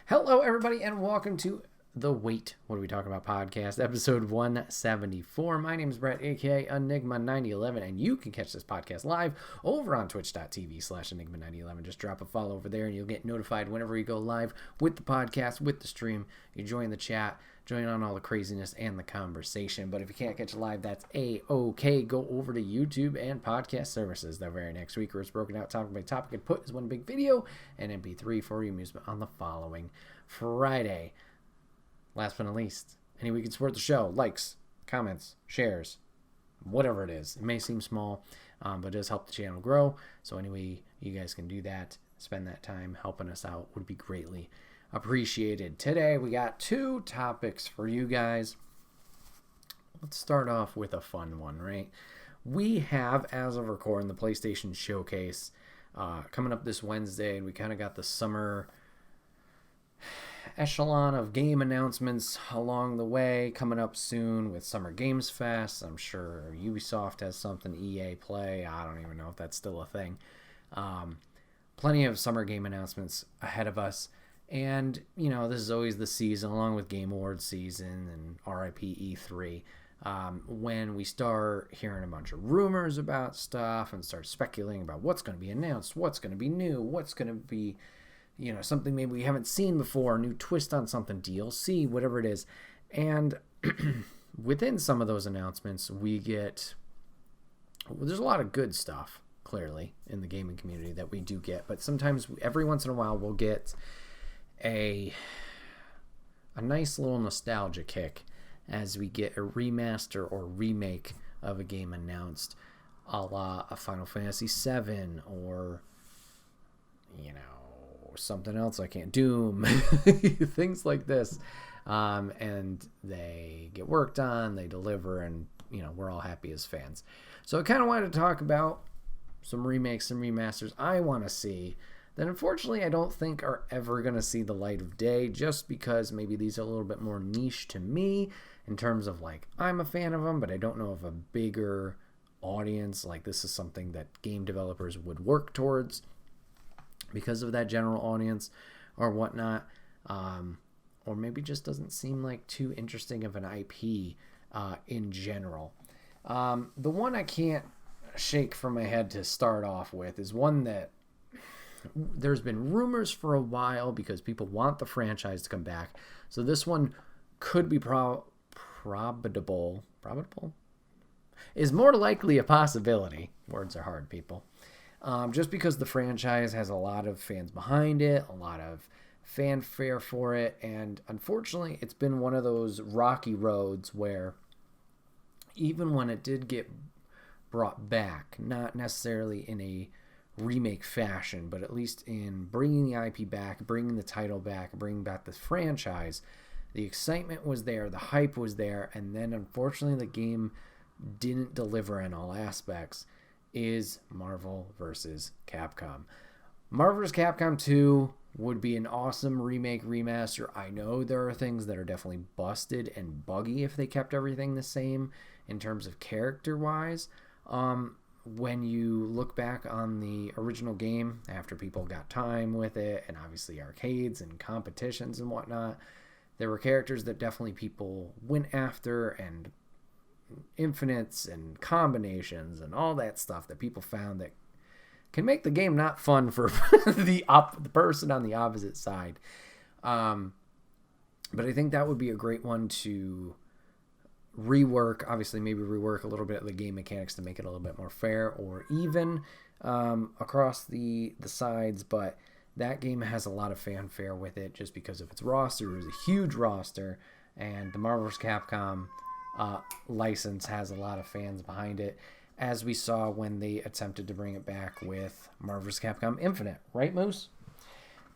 Hello, everybody, and welcome to the Wait, What Are We Talking About podcast, episode 174. My name is Bret, aka Enigma9011, and you can catch this podcast live over on twitch.tv/Enigma9011. Just drop a follow over there, and you'll get notified whenever we go live with the podcast, with the stream. You join the chat, join on all the craziness and the conversation. But if you can't catch it live, that's A-OK. Go over to YouTube and podcast services the very next week, where it's broken out topic by topic and put as one big video and MP3 for your amusement on the following Friday. Last but not least, any way you can support the show: likes, comments, shares, whatever it is. It may seem small, but it does help the channel grow. So any way you guys can do that, spend that time helping us out, would be greatly appreciated. Today we got two topics for you guys. Let's start off with a fun one, right? We have, as of recording, the PlayStation Showcase coming up this Wednesday, and we kind of got the summer echelon of game announcements along the way coming up soon with Summer Games Fest. I'm sure Ubisoft has something, EA Play, I don't even know if that's still a thing. Plenty of summer game announcements ahead of us. And, you know, this is always the season, along with Game Awards season and RIP E3, when we start hearing a bunch of rumors about stuff and start speculating about what's going to be announced, what's going to be new, what's going to be, you know, something maybe we haven't seen before, a new twist on something, DLC, whatever it is. And within some of those announcements, there's a lot of good stuff, clearly, in the gaming community that we do get. But sometimes, every once in a while, we'll get a nice little nostalgia kick as we get a remaster or remake of a game announced, a la a Final Fantasy VII, or, you know, something else I can't, Doom, things like this. And they get worked on, they deliver, and, you know, we're all happy as fans. So I kind of wanted to talk about some remakes and remasters I want to see that unfortunately I don't think are ever going to see the light of day, just because maybe these are a little bit more niche to me in terms of, like, I'm a fan of them, but I don't know of a bigger audience. Like, this is something that game developers would work towards because of that general audience or whatnot, or maybe just doesn't seem like too interesting of an IP in general. The one I can't shake from my head to start off with is one that there's been rumors for a while because people want the franchise to come back. So this one could be probable, is more likely a possibility. Words are hard, people. Just because the franchise has a lot of fans behind it, a lot of fanfare for it, and unfortunately it's been one of those rocky roads where even when it did get brought back, not necessarily in a remake fashion, but at least in bringing the IP back, bringing the title back, bringing back the franchise, the excitement was there, the hype was there, and then unfortunately the game didn't deliver in all aspects, is Marvel vs. Capcom. Marvel vs. Capcom 2 would be an awesome remake, remaster. I know there are things that are definitely busted and buggy if they kept everything the same in terms of character-wise. When you look back on the original game, after people got time with it, and obviously arcades and competitions and whatnot, there were characters that definitely people went after, and infinites and combinations and all that stuff that people found that can make the game not fun for the person on the opposite side. But I think that would be a great one to rework, obviously maybe rework a little bit of the game mechanics to make it a little bit more fair or even across the sides. But that game has a lot of fanfare with it just because of its roster. It was a huge roster, and the Marvel vs. Capcom license has a lot of fans behind it, as we saw when they attempted to bring it back with Marvel vs. Capcom Infinite, right, Moose?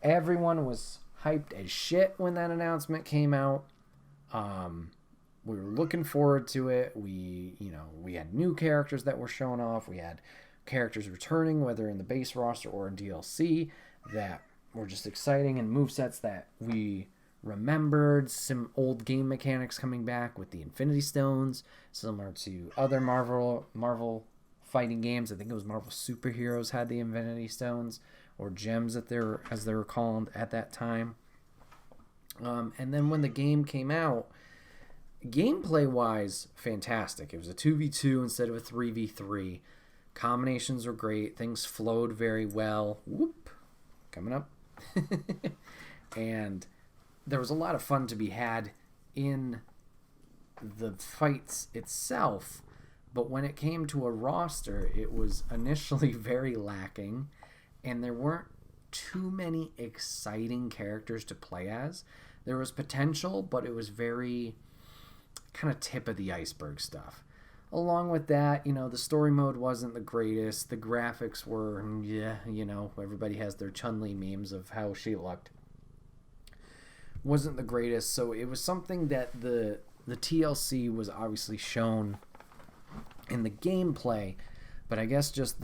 Everyone was hyped as shit when that announcement came out. We were looking forward to it. We had new characters that were shown off. We had characters returning, whether in the base roster or in DLC, that were just exciting, and movesets that we remembered, some old game mechanics coming back with the Infinity Stones, similar to other Marvel fighting games. I think it was Marvel Superheroes had the Infinity Stones, or gems as they were called at that time. And then when the game came out, gameplay wise, fantastic. It was a 2v2 instead of a 3v3. Combinations were great. Things flowed very well. Whoop, coming up. And there was a lot of fun to be had in the fights itself. But when it came to a roster, it was initially very lacking. And there weren't too many exciting characters to play as. There was potential, but it was very kind of tip of the iceberg stuff. Along with that, the story mode wasn't the greatest. The graphics were, everybody has their Chun-Li memes of how she looked. Wasn't the greatest, so it was something that the TLC was obviously shown in the gameplay, but I guess just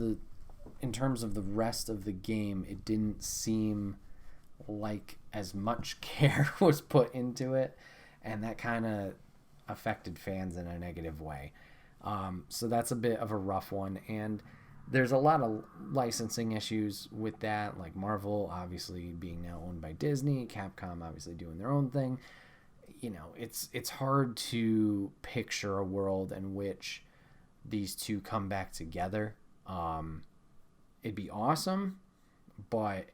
in terms of the rest of the game, it didn't seem like as much care was put into it, and that kind of affected fans in a negative way. So that's a bit of a rough one, and there's a lot of licensing issues with that, like Marvel obviously being now owned by Disney, Capcom obviously doing their own thing. It's hard to picture a world in which these two come back together. It'd be awesome, but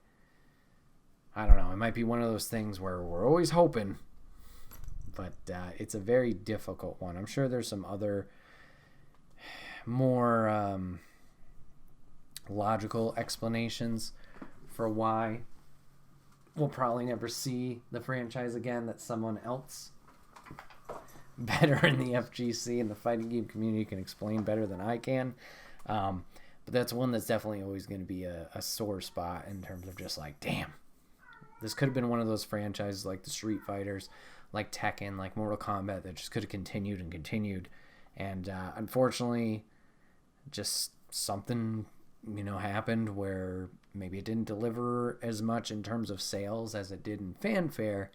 I don't know. It might be one of those things where we're always hoping, but it's a very difficult one. I'm sure there's some other more logical explanations for why we'll probably never see the franchise again, that someone else better in the FGC and the fighting game community can explain better than I can. But that's one that's definitely always going to be a sore spot in terms of just like, damn, this could have been one of those franchises like the Street Fighters, like Tekken, like Mortal Kombat that just could have continued and continued. And unfortunately, just something, happened where maybe it didn't deliver as much in terms of sales as it did in fanfare,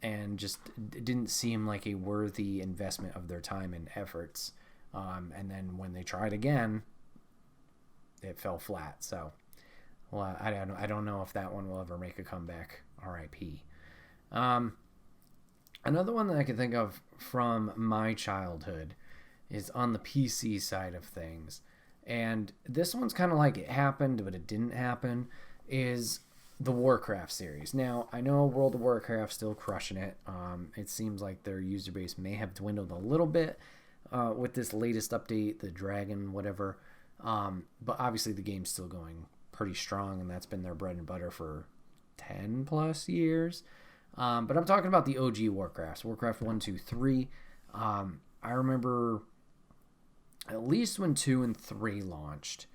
and just it didn't seem like a worthy investment of their time and efforts. And then when they tried again, it fell flat. So, well, I don't know if that one will ever make a comeback. R.I.P. Another one that I can think of from my childhood is on the PC side of things. And this one's kind of like it happened, but it didn't happen, is the Warcraft series. Now, I know World of Warcraft still crushing it. It seems like their user base may have dwindled a little bit with this latest update, the Dragon, whatever. But obviously the game's still going pretty strong, and that's been their bread and butter for 10 plus years. But I'm talking about the OG Warcrafts, Warcraft 1, 2, 3. I remember at least when 2 and 3 launched,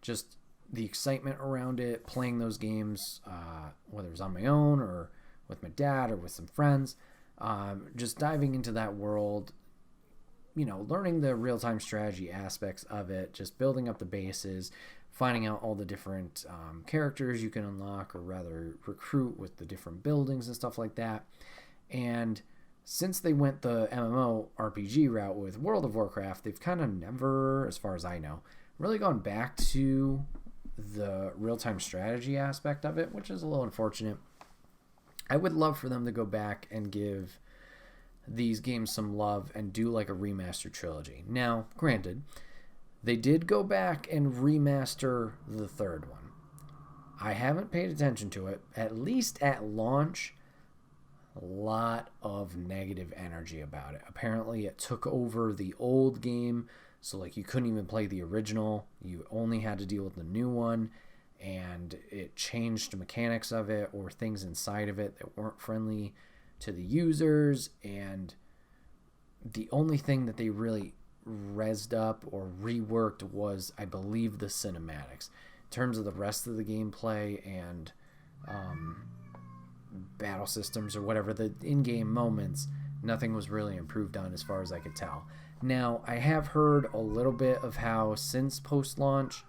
just the excitement around it, playing those games, whether it was on my own or with my dad or with some friends, just diving into that world, learning the real-time strategy aspects of it, just building up the bases, finding out all the different characters you can unlock or rather recruit with the different buildings and stuff like that. And since they went the MMORPG route with World of Warcraft, they've kind of never, as far as I know, really gone back to the real-time strategy aspect of it, which is a little unfortunate. I would love for them to go back and give these games some love and do like a remaster trilogy. Now, granted, they did go back and remaster the third one. I haven't paid attention to it. At least at launch, a lot of negative energy about it. Apparently, it took over the old game, so like you couldn't even play the original. You only had to deal with the new one, and it changed the mechanics of it or things inside of it that weren't friendly to the users. And the only thing that they really rezzed up or reworked was, I believe, the cinematics. In terms of the rest of the gameplay and battle systems or whatever, the in-game moments, nothing was really improved on as far as I could tell. Now, I have heard a little bit of how since post-launch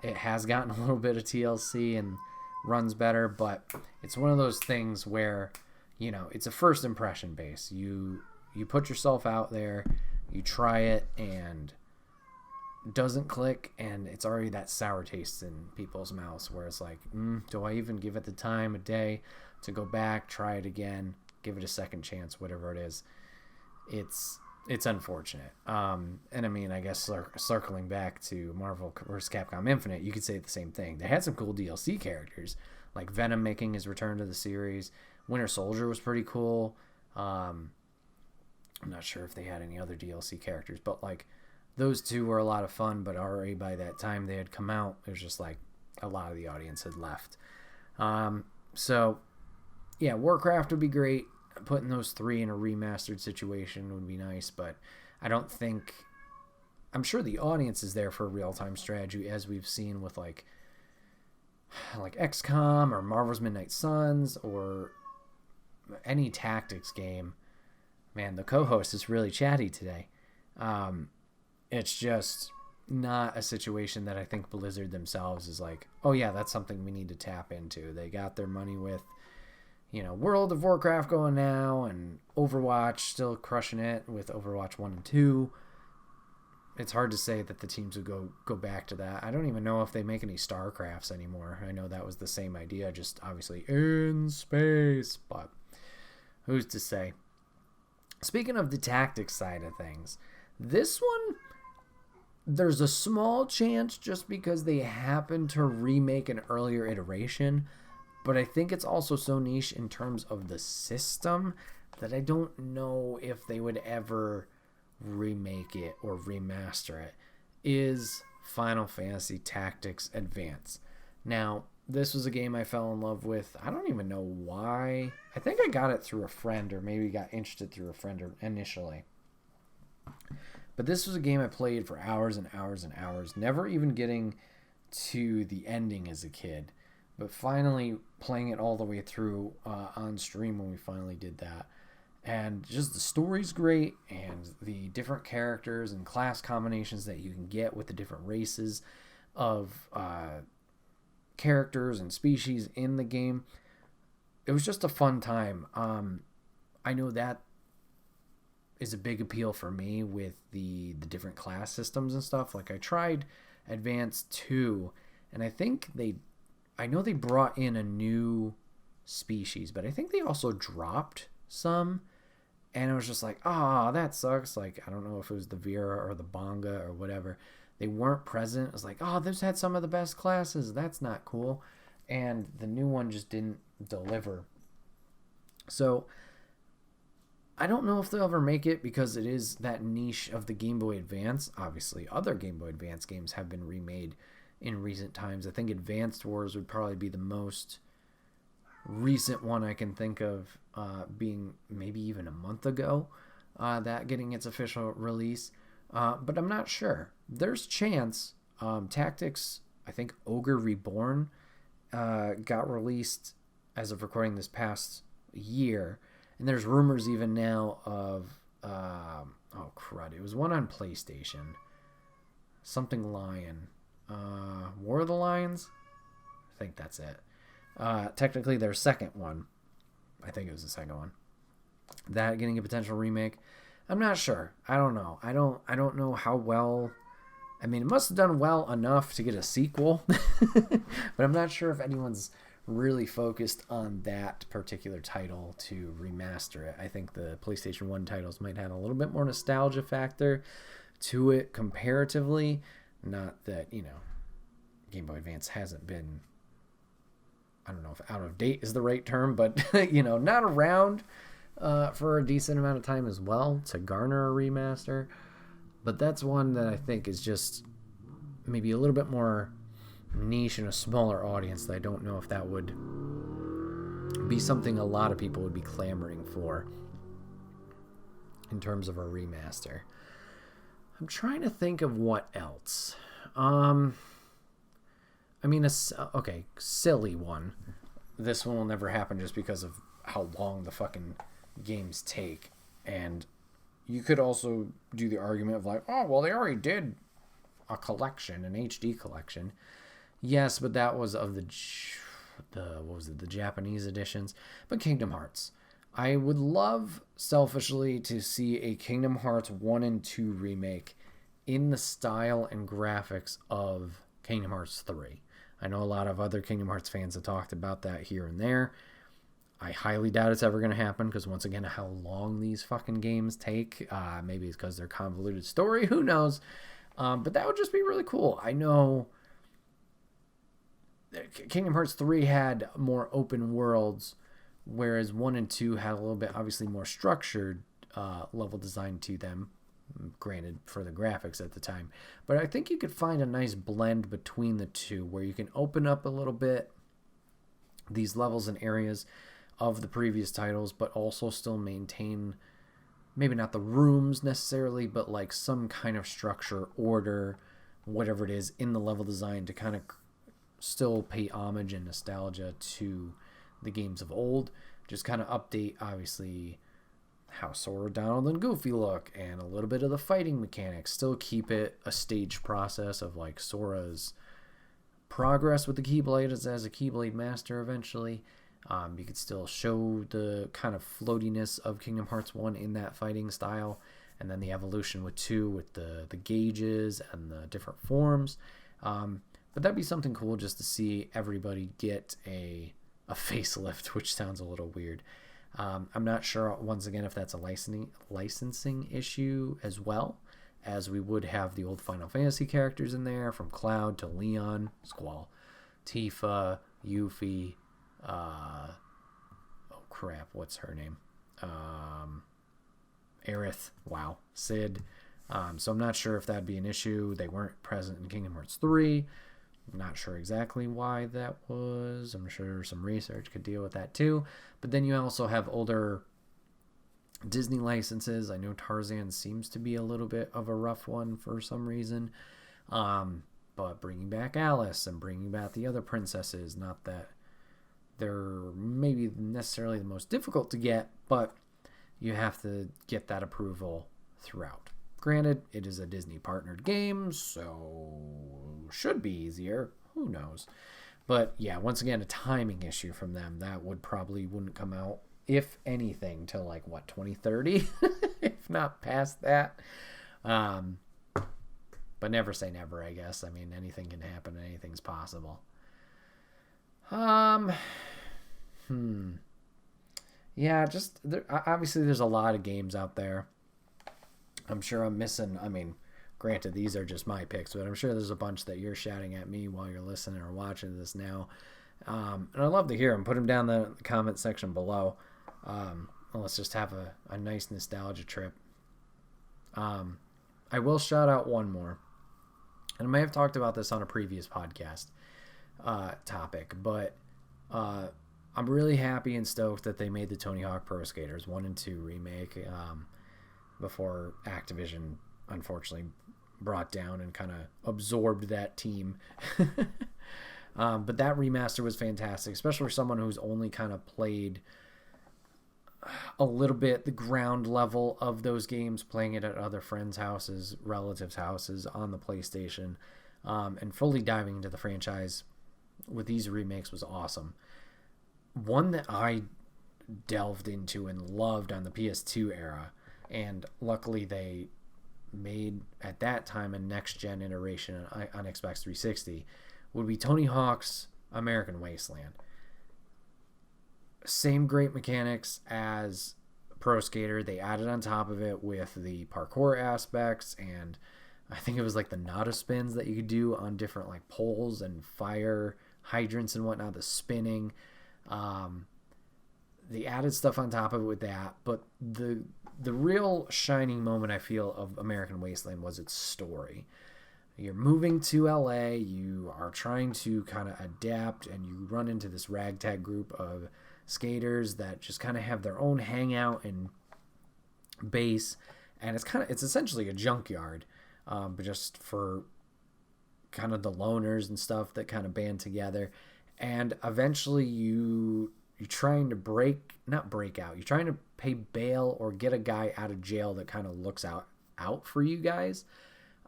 it has gotten a little bit of TLC and runs better, but it's one of those things where, it's a first impression base. You put yourself out there, you try it, and doesn't click, and it's already that sour taste in people's mouths where it's like, do I even give it the time of day to go back, try it again, give it a second chance, whatever it is. It's unfortunate. And I mean, I guess circling back to Marvel vs. Capcom Infinite, you could say the same thing. They had some cool DLC characters, like Venom making his return to the series. Winter Soldier was pretty cool. I'm not sure if they had any other DLC characters, but like those two were a lot of fun, but already by that time they had come out, it was just like a lot of the audience had left. So yeah, Warcraft would be great. Putting those 3 in a remastered situation would be nice, but I don't think... I'm sure the audience is there for real-time strategy, as we've seen with like XCOM or Marvel's Midnight Suns or any tactics game. Man, the co-host is really chatty today. It's just not a situation that I think Blizzard themselves is like, oh yeah, that's something we need to tap into. They got their money with, World of Warcraft going now, and Overwatch still crushing it with Overwatch 1 and 2. It's hard to say that the teams would go back to that. I don't even know if they make any StarCrafts anymore. I know that was the same idea, just obviously in space, but who's to say? Speaking of the tactics side of things, this one, there's a small chance just because they happen to remake an earlier iteration, but I think it's also so niche in terms of the system that I don't know if they would ever remake it or remaster it, is Final Fantasy Tactics Advance. Now, this was a game I fell in love with. I don't even know why. I think I got it through a friend, or maybe got interested through a friend initially. But this was a game I played for hours and hours and hours, never even getting to the ending as a kid, but finally playing it all the way through on stream when we finally did that. And just the story's great, and the different characters and class combinations that you can get with the different races of characters and species in the game. It was just a fun time. I know that is a big appeal for me with the different class systems and stuff. Like I tried Advance 2, and I know they brought in a new species, but I think they also dropped some. And it was just like, that sucks. Like, I don't know if it was the Vera or the Bonga or whatever. They weren't present. It was like, this had some of the best classes. That's not cool. And the new one just didn't deliver. So, I don't know if they'll ever make it because it is that niche of the Game Boy Advance. Obviously, other Game Boy Advance games have been remade in recent times. I think Advanced Wars would probably be the most recent one I can think of, being maybe even a month ago, that getting its official release. But I'm not sure. There's chance. Tactics, I think Ogre Reborn got released as of recording this past year. And there's rumors even now of, it was one on PlayStation. Something Lion. War of the Lions? I think that's it. Technically their second one. I think it was the second one. That getting a potential remake. I'm not sure. I don't know. I don't know how well. I mean, it must have done well enough to get a sequel. But I'm not sure if anyone's really focused on that particular title to remaster it. I think the PlayStation 1 titles might have a little bit more nostalgia factor to it comparatively. Not that, Game Boy Advance hasn't been, I don't know if out of date is the right term, but, not around for a decent amount of time as well to garner a remaster. But that's one that I think is just maybe a little bit more niche and a smaller audience that I don't know if that would be something a lot of people would be clamoring for in terms of a remaster. I'm trying to think of what else. Silly one. This one will never happen just because of how long the fucking games take. And you could also do the argument of like, they already did a collection, an HD collection. Yes, but that was of the Japanese editions. But Kingdom Hearts. I would love, selfishly, to see a Kingdom Hearts 1 and 2 remake in the style and graphics of Kingdom Hearts 3. I know a lot of other Kingdom Hearts fans have talked about that here and there. I highly doubt it's ever going to happen because, once again, how long these fucking games take. Maybe it's because they're convoluted story. Who knows? But that would just be really cool. I know Kingdom Hearts 3 had more open worlds, whereas 1 and 2 had a little bit, obviously, more structured level design to them. Granted, for the graphics at the time. But I think you could find a nice blend between the two where you can open up a little bit these levels and areas of the previous titles, but also still maintain maybe not the rooms necessarily, but like some kind of structure, order, whatever it is in the level design to kind of still pay homage and nostalgia to the games of old. Just kind of update, obviously, how Sora, Donald, and Goofy look, and a little bit of the fighting mechanics. Still keep it a staged process of like Sora's progress with the Keyblade as a Keyblade master eventually. You could still show the kind of floatiness of Kingdom Hearts 1 in that fighting style, and then the evolution with 2 with the gauges and the different forms. But that'd be something cool just to see everybody get a facelift, which sounds a little weird. I'm not sure, once again, if that's a licensing issue as well, as we would have the old Final Fantasy characters in there, from Cloud to Leon, Squall, Tifa, Yuffie, oh crap, what's her name? Aerith, wow, Sid. So I'm not sure if that'd be an issue. They weren't present in Kingdom Hearts 3. I'm not sure exactly why that was. I'm sure some research could deal with that too. But then you also have older Disney licenses. I know Tarzan seems to be a little bit of a rough one for some reason. But bringing back Alice and bringing back the other princesses, not that they're maybe necessarily the most difficult to get, but you have to get that approval throughout. Granted, it is a Disney partnered game, so should be easier. Who knows? But yeah, once again, a timing issue from them. That wouldn't come out, if anything, till like what, 2030, if not past that. But never say never, I guess. I mean, anything can happen. Anything's possible. Yeah, just obviously there's a lot of games out there. I'm sure I'm missing. I mean, granted, these are just my picks, but I'm sure there's a bunch that you're shouting at me while you're listening or watching this now. And I'd love to hear them. Put them down in the comment section below. Let's just have a nice nostalgia trip. I will shout out one more. And I may have talked about this on a previous podcast topic, but I'm really happy and stoked that they made the Tony Hawk Pro Skaters 1 and 2 remake before Activision unfortunately brought down and kind of absorbed that team. But that remaster was fantastic, especially for someone who's only kind of played a little bit the ground level of those games, playing it at other friends' houses, relatives' houses on the PlayStation, and fully diving into the franchise with these remakes was awesome. One that I delved into and loved on the PS2 era, and luckily they made at that time a next-gen iteration on Xbox 360, would be Tony Hawk's American Wasteland. Same great mechanics as Pro Skater. They added on top of it with the parkour aspects, and I think it was like the Nada spins that you could do on different like poles and fire hydrants and whatnot, the spinning. They added stuff on top of it with that, but the real shining moment I feel of American Wasteland was its story. You're moving to LA, you are trying to kind of adapt, and you run into this ragtag group of skaters that just kind of have their own hangout and base, and it's essentially a junkyard, but just for kind of the loners and stuff that kind of band together. And eventually you're trying to you're trying to pay bail or get a guy out of jail that kind of looks out for you guys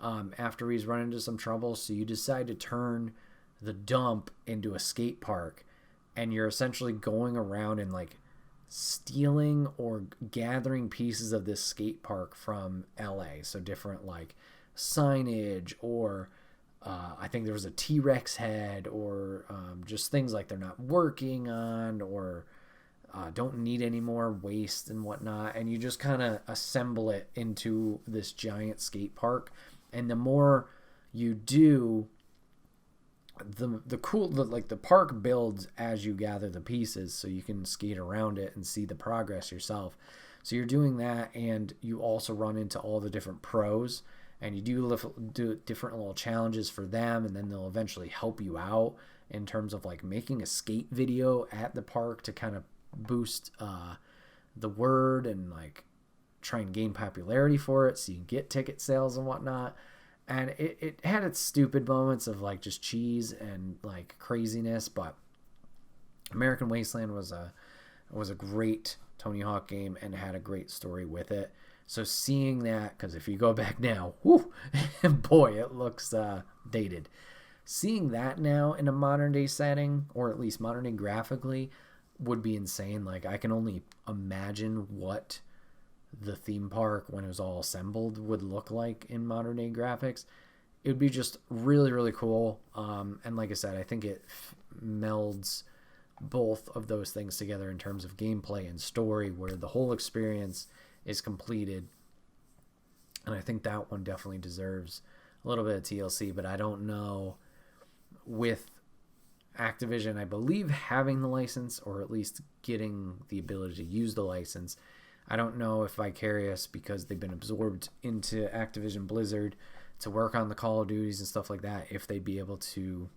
after he's run into some trouble. So you decide to turn the dump into a skate park, and you're essentially going around and like stealing or gathering pieces of this skate park from LA. So different like signage, or I think there was a T-Rex head, or just things like they're not working on, or don't need any more waste and whatnot. And you just kind of assemble it into this giant skate park. And the more you do, the park builds as you gather the pieces, so you can skate around it and see the progress yourself. So you're doing that, and you also run into all the different pros, and you do different little challenges for them, and then they'll eventually help you out in terms of like making a skate video at the park to kind of boost the word and like try and gain popularity for it, so you can get ticket sales and whatnot. And it had its stupid moments of like just cheese and like craziness, but American Wasteland was a great Tony Hawk game and had a great story with it. So seeing that, because if you go back now, whoo, boy, it looks dated. Seeing that now in a modern day setting, or at least modern day graphically, would be insane. Like, I can only imagine what the theme park, when it was all assembled, would look like in modern day graphics. It would be just really, really cool. And like I said, I think it melds both of those things together in terms of gameplay and story, where the whole experience is completed. And I think that one definitely deserves a little bit of TLC, but I don't know, with Activision, I believe, having the license, or at least getting the ability to use the license, I don't know if Vicarious, because they've been absorbed into Activision Blizzard to work on the Call of Duties and stuff like that, if they'd be able to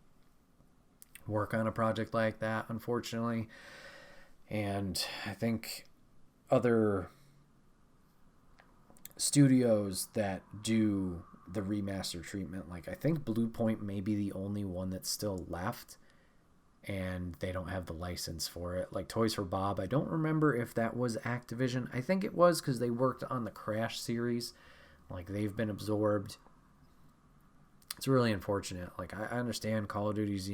work on a project like that, unfortunately. And I think other studios that do the remaster treatment, like I think Blue Point may be the only one that's still left, and they don't have the license for it. Like Toys for Bob, I don't remember if that was Activision. I think it was, because they worked on the Crash series. Like, they've been absorbed. It's really unfortunate. Like, I understand Call of Duty's,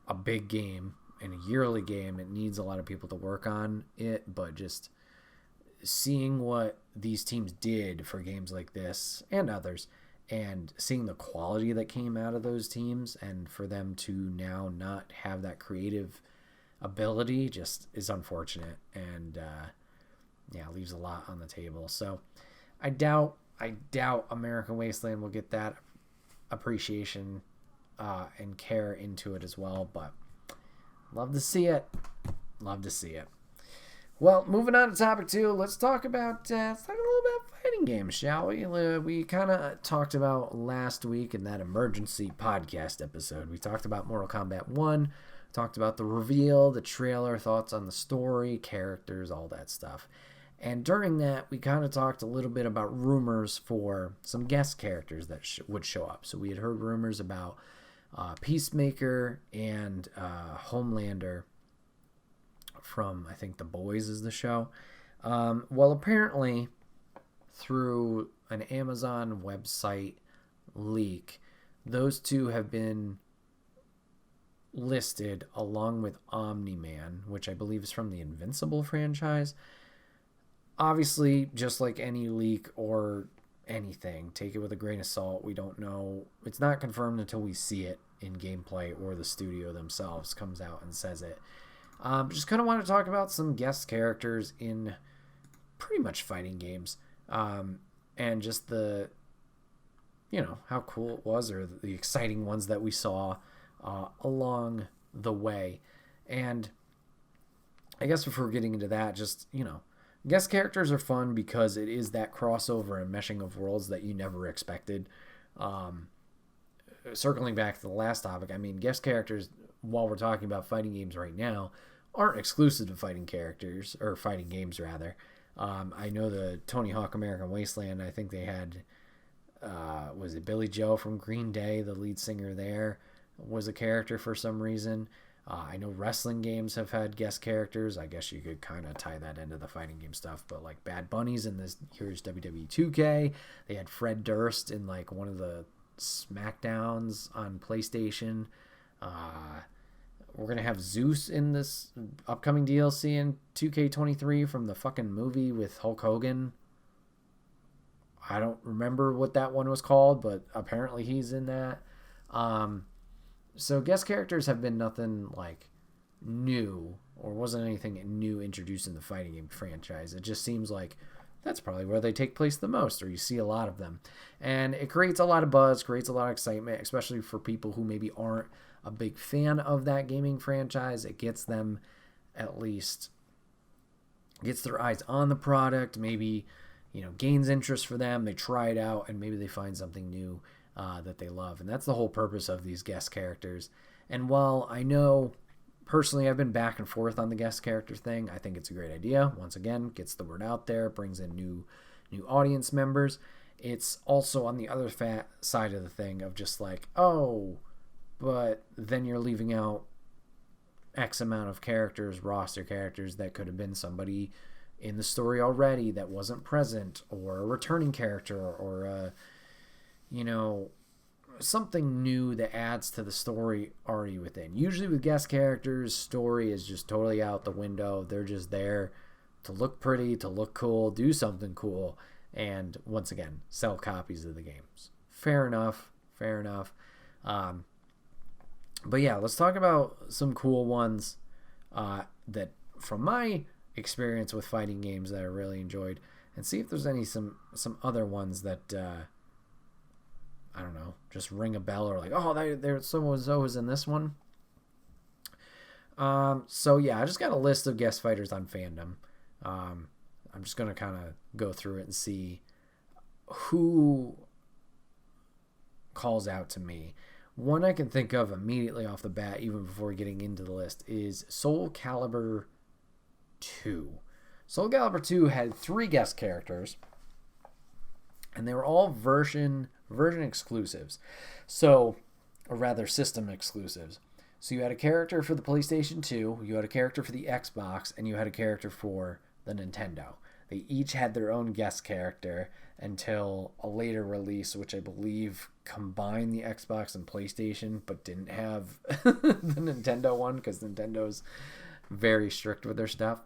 a big game and a yearly game. It needs a lot of people to work on it, but just seeing what these teams did for games like this and others, and seeing the quality that came out of those teams, and for them to now not have that creative ability, just is unfortunate, and leaves a lot on the table. So I doubt American Wasteland will get that appreciation and care into it as well, but love to see it. Well, moving on to topic 2, let's talk about a little bit of fighting games, shall we? We kind of talked about last week in that emergency podcast episode. We talked about Mortal Kombat 1, talked about the reveal, the trailer, thoughts on the story, characters, all that stuff. And during that, we kind of talked a little bit about rumors for some guest characters that would show up. So we had heard rumors about Peacemaker and Homelander from, I think, The Boys is the show. Well, apparently, through an Amazon website leak, those two have been listed along with Omni-Man, which I believe is from the Invincible franchise. Obviously, just like any leak or anything, take it with a grain of salt. We don't know. It's not confirmed until we see it in gameplay, or the studio themselves comes out and says it. Just kind of want to talk about some guest characters in pretty much fighting games, and just the, how cool it was, or the exciting ones that we saw along the way. And I guess before getting into that, just, guest characters are fun because it is that crossover and meshing of worlds that you never expected. Circling back to the last topic, I mean, guest characters, while we're talking about fighting games right now, aren't exclusive to fighting characters, or fighting games rather. I know the Tony Hawk American Wasteland, I think they had, was it Billy Joe from Green Day, the lead singer there, was a character for some reason. I know wrestling games have had guest characters. I guess you could kind of tie that into the fighting game stuff, but like Bad Bunny's in this year's WWE 2K. They had Fred Durst in like one of the SmackDowns on PlayStation. We're going to have Zeus in this upcoming DLC in 2K23 from the fucking movie with Hulk Hogan. I don't remember what that one was called, but apparently he's in that. So guest characters have been nothing like new, or wasn't anything new introduced in the fighting game franchise. It just seems like that's probably where they take place the most, or you see a lot of them. And it creates a lot of buzz, creates a lot of excitement, especially for people who maybe aren't a big fan of that gaming franchise. It gets them, at least gets their eyes on the product, maybe, gains interest for them. They try it out, and maybe they find something new that they love. And that's the whole purpose of these guest characters. And while I know personally I've been back and forth on the guest character thing, I think it's a great idea. Once again, gets the word out there, brings in new audience members. It's also on the other side of the thing of just like, oh, but then you're leaving out X amount of characters, roster characters that could have been somebody in the story already that wasn't present, or a returning character, or something new that adds to the story already within. Usually with guest characters, story is just totally out the window. They're just there to look pretty, to look cool, do something cool, and once again, sell copies of the games. Fair enough. But yeah, let's talk about some cool ones that, from my experience with fighting games, that I really enjoyed, and see if there's some other ones that I don't know, just ring a bell, or like, oh, there so-and-so was in this one. So yeah, I just got a list of guest fighters on Fandom. I'm just gonna kind of go through it and see who calls out to me. One I can think of immediately off the bat, even before getting into the list, is Soul Calibur 2. Soul Calibur 2 had 3 guest characters, and they were all version exclusives. So, or rather, system exclusives. So you had a character for the PlayStation 2, you had a character for the Xbox, and you had a character for the Nintendo. They each had their own guest character until a later release, which I believe combined the Xbox and PlayStation, but didn't have the Nintendo one, because Nintendo's very strict with their stuff.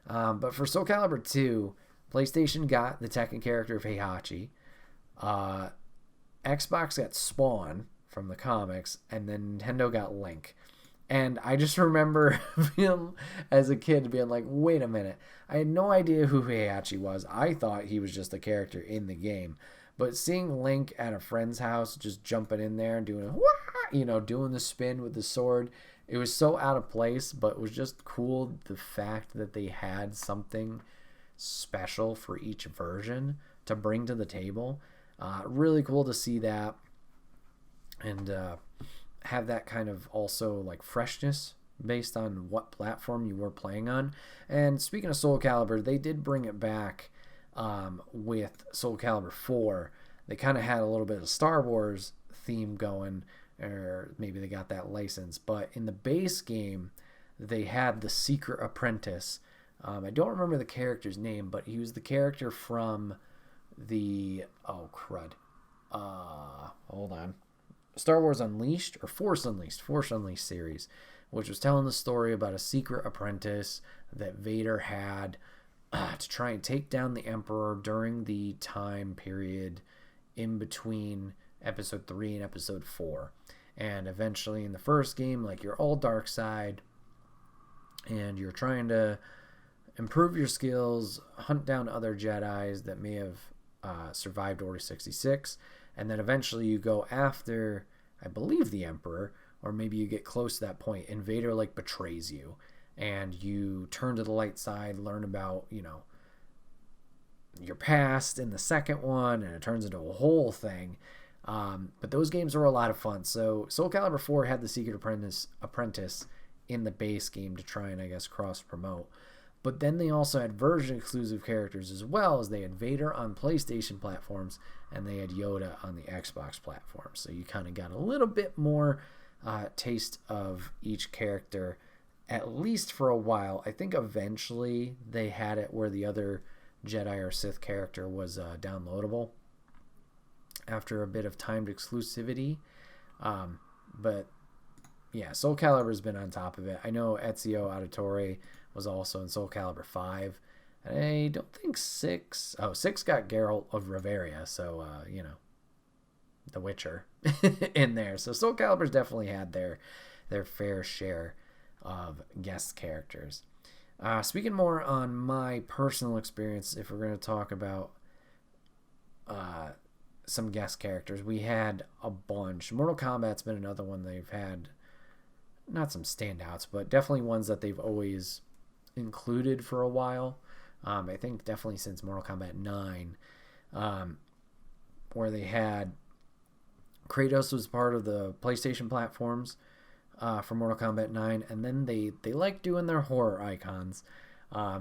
But for Soul Calibur 2, PlayStation got the Tekken character of Heihachi. Xbox got Spawn from the comics, and then Nintendo got Link. And I just remember being, as a kid, being like, wait a minute. I had no idea who Heihachi was. I thought he was just a character in the game. But seeing Link at a friend's house, just jumping in there and doing doing the spin with the sword, it was so out of place, but it was just cool, the fact that they had something special for each version to bring to the table. Really cool to see that, and have that kind of also like freshness based on what platform you were playing on. And speaking of Soul Calibur, they did bring it back with Soul Calibur 4. They kind of had a little bit of Star Wars theme going, or maybe they got that license. But in the base game, they had the Secret Apprentice. I don't remember the character's name, but he was the character from the hold on, Star Wars Unleashed, or Force Unleashed series, which was telling the story about a secret apprentice that Vader had to try and take down the Emperor during the time period in between episode 3 and episode 4. And eventually in the first game, like, you're all dark side and you're trying to improve your skills, hunt down other Jedis that may have survived Order 66, and then eventually you go after, I believe, the Emperor, or maybe you get close to that point, and Vader like betrays you, and you turn to the light side, learn about, your past in the second one, and it turns into a whole thing. But those games are a lot of fun. So Soul Calibur 4 had the Secret Apprentice in the base game to try and, I guess, cross-promote. But then they also had version-exclusive characters as well, as they had Vader on PlayStation platforms, and they had Yoda on the Xbox platform. So you kind of got a little bit more taste of each character, at least for a while. I think eventually they had it where the other Jedi or Sith character was downloadable after a bit of timed exclusivity. But yeah, Soul Calibur has been on top of it. I know Ezio Auditore was also in Soul Calibur 5. I don't think 6. Oh, 6 got Geralt of Rivia, so you know, The Witcher in there. So Soul Calibur's definitely had their fair share of guest characters. Speaking more on my personal experience, if we're going to talk about some guest characters, we had a bunch. Mortal Kombat's been another one they've had, not some standouts, but definitely ones that they've always included for a while. I think definitely since Mortal Kombat 9, where they had Kratos was part of the PlayStation platforms for Mortal Kombat 9, and then they like doing their horror icons.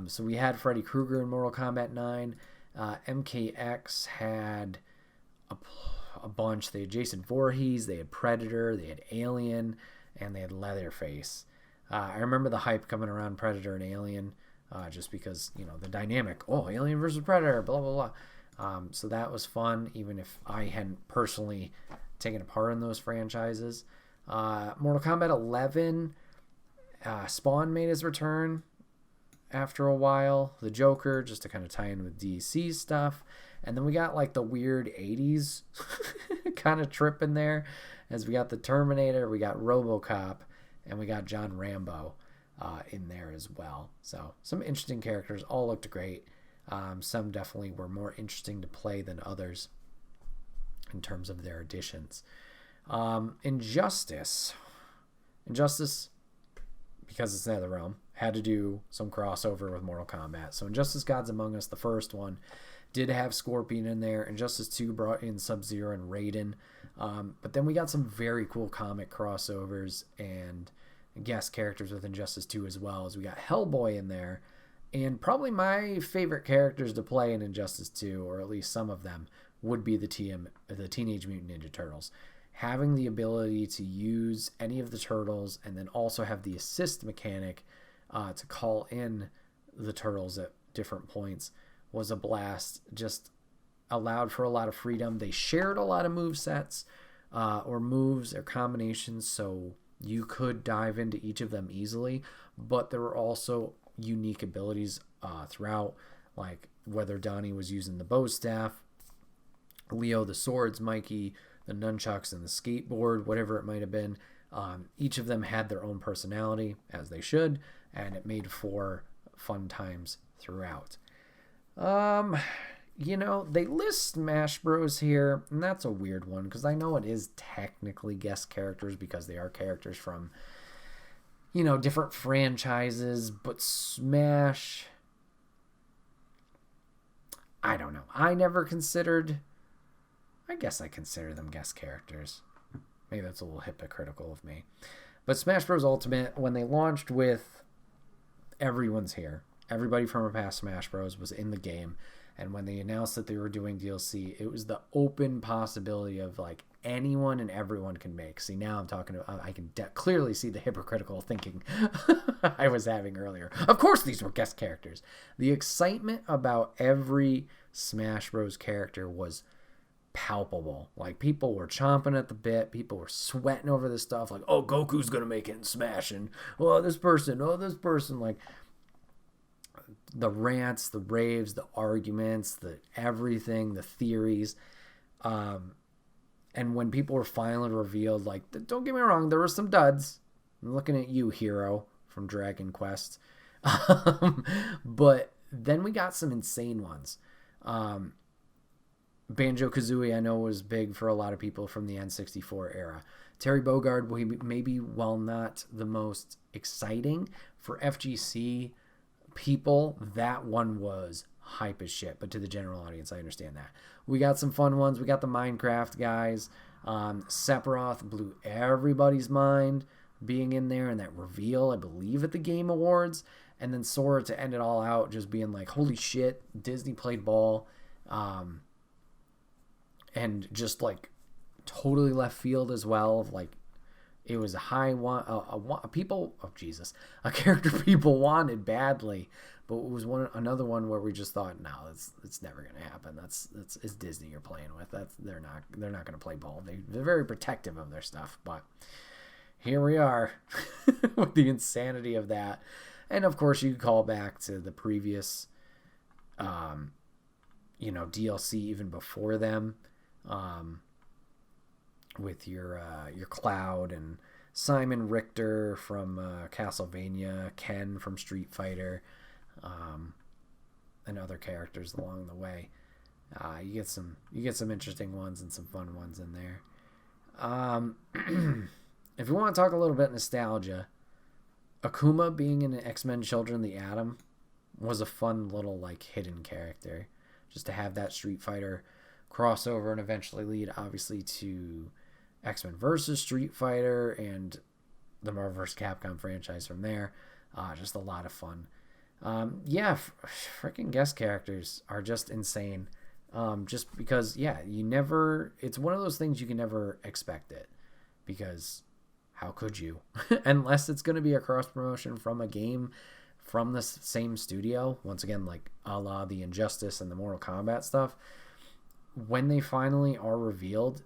So we had Freddy Krueger in Mortal Kombat 9. MKX had a bunch. They had Jason Voorhees, they had Predator, they had Alien, and they had Leatherface. I remember the hype coming around Predator and Alien, just because, you know, the dynamic. Oh, Alien versus Predator, blah, blah, blah. So that was fun, even if I hadn't personally taken a part in those franchises. Mortal Kombat 11, Spawn made his return after a while. The Joker, just to kind of tie in with DC stuff. And then we got like the weird 80s kind of trip in there, as we got the Terminator, we got RoboCop, and we got John Rambo in there as well. So some interesting characters, all looked great. Some definitely were more interesting to play than others in terms of their additions. Injustice, because it's NetherRealm, had to do some crossover with Mortal Kombat. So Injustice Gods Among Us, the first one, did have Scorpion in there. Injustice 2 brought in Sub-Zero and Raiden. But then we got some very cool comic crossovers and guest characters with Injustice 2 as well, as we got Hellboy in there. And probably my favorite characters to play in Injustice 2, or at least some of them, would be the Teenage Mutant Ninja Turtles. Having the ability to use any of the turtles and then also have the assist mechanic to call in the turtles at different points was a blast. Just allowed for a lot of freedom. They shared a lot of movesets or moves or combinations, so you could dive into each of them easily, but there were also unique abilities throughout, like whether Donnie was using the bow staff, Leo the swords, Mikey the nunchucks, and the skateboard, whatever it might have been. Each of them had their own personality, as they should, and it made for fun times throughout. You know, they list Smash Bros here, and that's a weird one, because I know it is technically guest characters because they are characters from, you know, different franchises, but Smash, I don't know. I guess I consider them guest characters. Maybe that's a little hypocritical of me. But Smash Bros. Ultimate, when they launched with everyone's here, everybody from our past Smash Bros. Was in the game. And when they announced that they were doing DLC, it was the open possibility of like anyone and everyone can make. See, now I'm talking about, I can clearly see the hypocritical thinking I was having earlier. Of course, these were guest characters. The excitement about every Smash Bros. Character was palpable. Like, people were chomping at the bit. People were sweating over this stuff. Like, oh, Goku's going to make it in Smash. And, oh, this person. Like, the rants, the raves, the arguments, the everything, the theories. And when people were finally revealed, like, don't get me wrong, there were some duds. I'm looking at you, Hero from Dragon Quest. But then we got some insane ones. Banjo-Kazooie, I know, was big for a lot of people from the N64 era. Terry Bogard, maybe while not the most exciting for FGC people, that one was hype as shit. But to the general audience, I understand that. We got some fun ones. We got the Minecraft guys. Sephiroth blew everybody's mind being in there, and that reveal, I believe, at the Game Awards. And then Sora to end it all out, just being like, holy shit, Disney played ball. And just like totally left field as well. Like, it was a high one, a character people wanted badly, but it was another one where we just thought, no, it's never gonna happen. It's Disney you're playing with. They're not gonna play ball. They're very protective of their stuff, but here we are with the insanity of that. And of course, you call back to the previous DLC even before them, with your Cloud and Simon Richter from Castlevania, Ken from Street Fighter, and other characters along the way. You get some interesting ones and some fun ones in there. If you want to talk a little bit nostalgia, Akuma being in X-Men Children of the Atom was a fun little like hidden character. Just to have that Street Fighter crossover and eventually lead obviously to X-Men versus Street Fighter and the Marvel vs. Capcom franchise from there. Just a lot of fun. Freaking guest characters are just insane. Just because, it's one of those things you can never expect it. Because how could you? Unless it's going to be a cross promotion from a game from the same studio. Once again, like a la the Injustice and the Mortal Kombat stuff. When they finally are revealed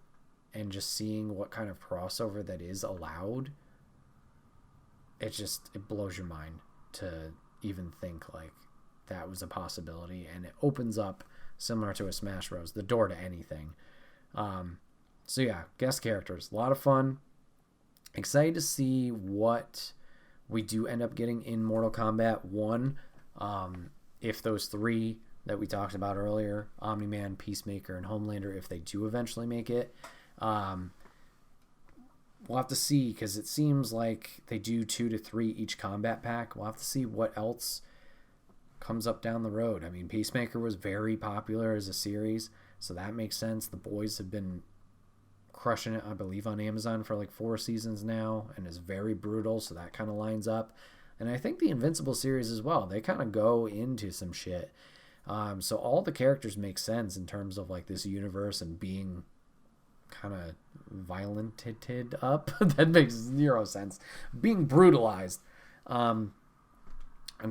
and just seeing what kind of crossover that is allowed, it blows your mind to even think like that was a possibility, and it opens up, similar to a Smash Bros, the door to anything. Guest characters, a lot of fun. Excited to see what we do end up getting in Mortal Kombat 1. If those three that we talked about earlier, Omni-Man, Peacemaker, and Homelander, if they do eventually make it, we'll have to see, because it seems like they do 2 to 3 each combat pack. We'll have to see what else comes up down the road. I mean, Peacemaker was very popular as a series, so that makes sense. The Boys have been crushing it, I believe, on Amazon for like 4 seasons now, and is very brutal, so that kind of lines up. And I think the Invincible series as well, they kind of go into some shit. So all the characters make sense in terms of like this universe and being kind of violented up. That makes 0 sense. Being brutalized. I'm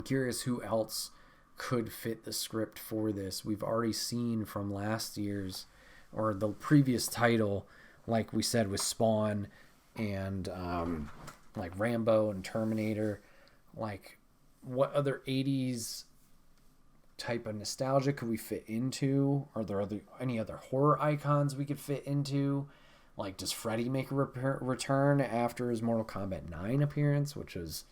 curious who else could fit the script for this. We've already seen from last year's, or the previous title, like we said, with Spawn and like Rambo and Terminator. Like, what other 80s type of nostalgia could we fit into? Are there any other horror icons we could fit into? Like, does Freddy make a return after his Mortal Kombat 9 appearance, which was,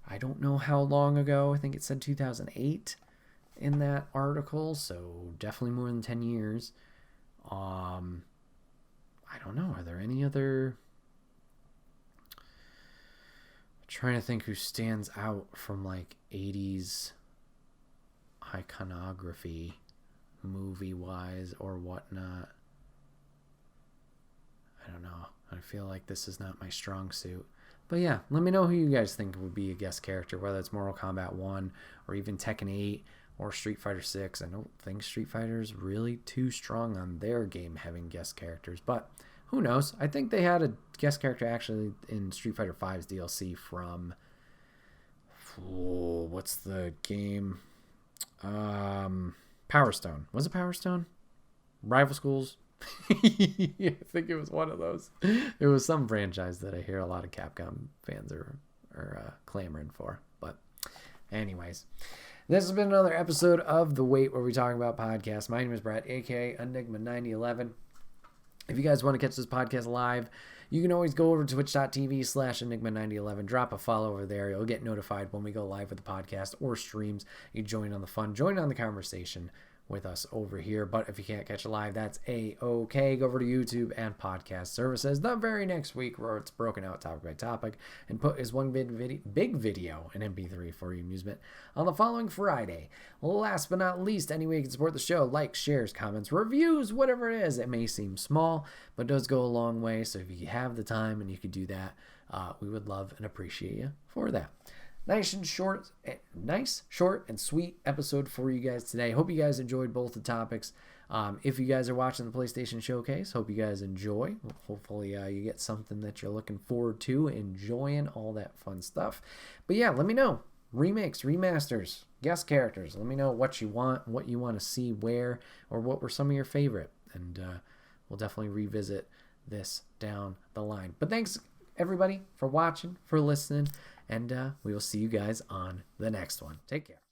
I don't know how long ago. I think it said 2008 in that article, so definitely more than 10 years. I don't know. Are there any other... I'm trying to think who stands out from like 80s iconography movie-wise or whatnot. I don't know. I feel like this is not my strong suit. But yeah, let me know who you guys think would be a guest character, whether it's Mortal Kombat 1 or even Tekken 8 or Street Fighter 6. I don't think Street Fighter is really too strong on their game having guest characters, but who knows? I think they had a guest character actually in Street Fighter 5's DLC from... what's the game? Power Stone. Was it Power Stone? Rival Schools? I think it was one of those. It was some franchise that I hear a lot of Capcom fans are clamoring for. But anyways, this has been another episode of The Wait, where we talk about podcasts. My name is Bret, aka Enigma9011. If you guys want to catch this podcast live, you can always go over to twitch.tv/Enigma9011. Drop a follow over there. You'll get notified when we go live with the podcast or streams. You join on the fun, join on the conversation with us over here. But if you can't catch it live, that's a-okay. Go over to YouTube and podcast services the very next week, where it's broken out topic by topic and put as one big video in MP3 for your amusement on the following Friday. Last but not least, any way you can support the show: likes, shares, comments, reviews, whatever it is. It may seem small, but does go a long way. So if you have the time and you could do that, we would love and appreciate you for that. Nice, short, and sweet episode for you guys today. Hope you guys enjoyed both the topics. If you guys are watching the PlayStation Showcase, hope you guys enjoy. Hopefully you get something that you're looking forward to, enjoying all that fun stuff. But yeah, let me know. Remakes, remasters, guest characters. Let me know what you want to see, where, or what were some of your favorite. And we'll definitely revisit this down the line. But thanks, everybody, for watching, for listening. And we will see you guys on the next one. Take care.